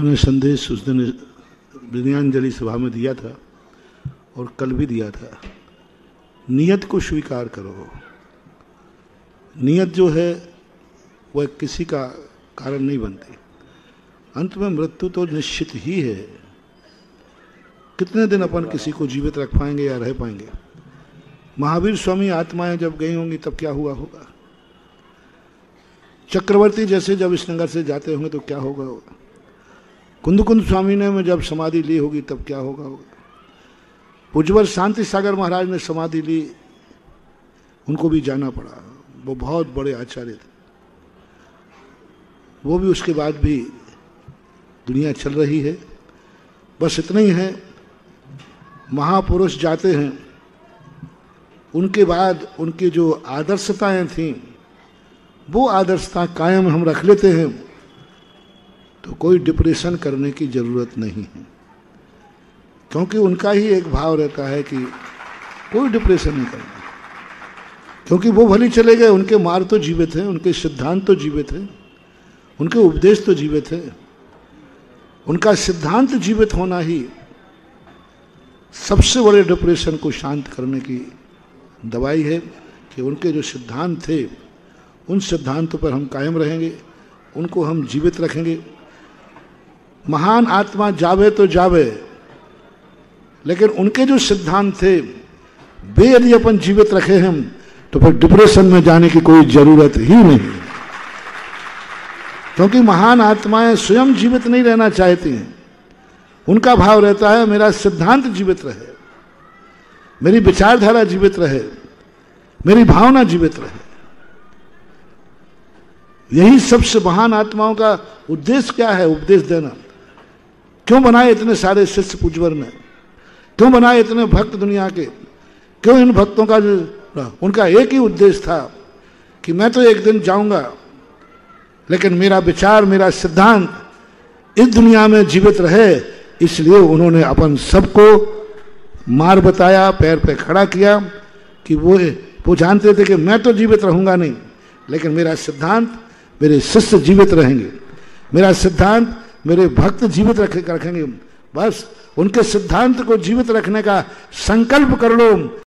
उन्होंने संदेश उस दिन विनयांजलि सभा में दिया था और कल भी दिया था। नियत को स्वीकार करो। नियत जो है वह किसी का कारण नहीं बनती। अंत में मृत्यु तो निश्चित ही है। कितने दिन अपन किसी को जीवित रख पाएंगे या रह पाएंगे। महावीर स्वामी आत्माएं जब गई होंगी तब क्या हुआ होगा। चक्रवर्ती जैसे जब इस नगर से जाते होंगे तो क्या होगा। कुंद स्वामी ने जब समाधि ली होगी तब क्या होगा। पूज्यवर शांति सागर महाराज ने समाधि ली, उनको भी जाना पड़ा। वो बहुत बड़े आचार्य थे। वो भी उसके बाद भी दुनिया चल रही है। बस इतना ही है, महापुरुष जाते हैं, उनके बाद उनकी जो आदर्शताएं थीं वो आदर्शता कायम हम रख लेते हैं तो कोई डिप्रेशन करने की जरूरत नहीं है। क्योंकि उनका ही एक भाव रहता है कि कोई डिप्रेशन नहीं करना। क्योंकि वो भले चले गए, उनके मार्ग तो जीवित हैं, उनके सिद्धांत तो जीवित हैं, उनके उपदेश तो जीवित है। उनका सिद्धांत जीवित होना ही सबसे बड़े डिप्रेशन को शांत करने की दवाई है कि उनके जो सिद्धांत थे उन सिद्धांतों पर हम कायम रहेंगे, उनको हम जीवित रखेंगे। महान आत्मा जावे तो जावे, लेकिन उनके जो सिद्धांत थे वे यदि अपन जीवित रखे हम तो फिर डिप्रेशन में जाने की कोई जरूरत ही नहीं। क्योंकि महान आत्माएं स्वयं जीवित नहीं रहना चाहती हैं। उनका भाव रहता है मेरा सिद्धांत जीवित रहे, मेरी विचारधारा जीवित रहे, मेरी भावना जीवित रहे। यही सबसे महान आत्माओं का उद्देश्य क्या है, उपदेश देना। क्यों बनाए इतने सारे शिष्य पूज्यवर ने, क्यों बनाए इतने भक्त दुनिया के, क्यों इन भक्तों का उनका एक ही उद्देश्य था कि मैं तो एक दिन जाऊंगा लेकिन मेरा विचार, मेरा सिद्धांत इस दुनिया में जीवित रहे। इसलिए उन्होंने अपन सबको मार्ग बताया, पैर पे खड़ा किया कि वो जानते थे कि मैं तो जीवित रहूंगा नहीं, लेकिन मेरा सिद्धांत, मेरे शिष्य जीवित रहेंगे, मेरा सिद्धांत मेरे भक्त जीवित रखेंगे। बस उनके सिद्धांत को जीवित रखने का संकल्प कर लो।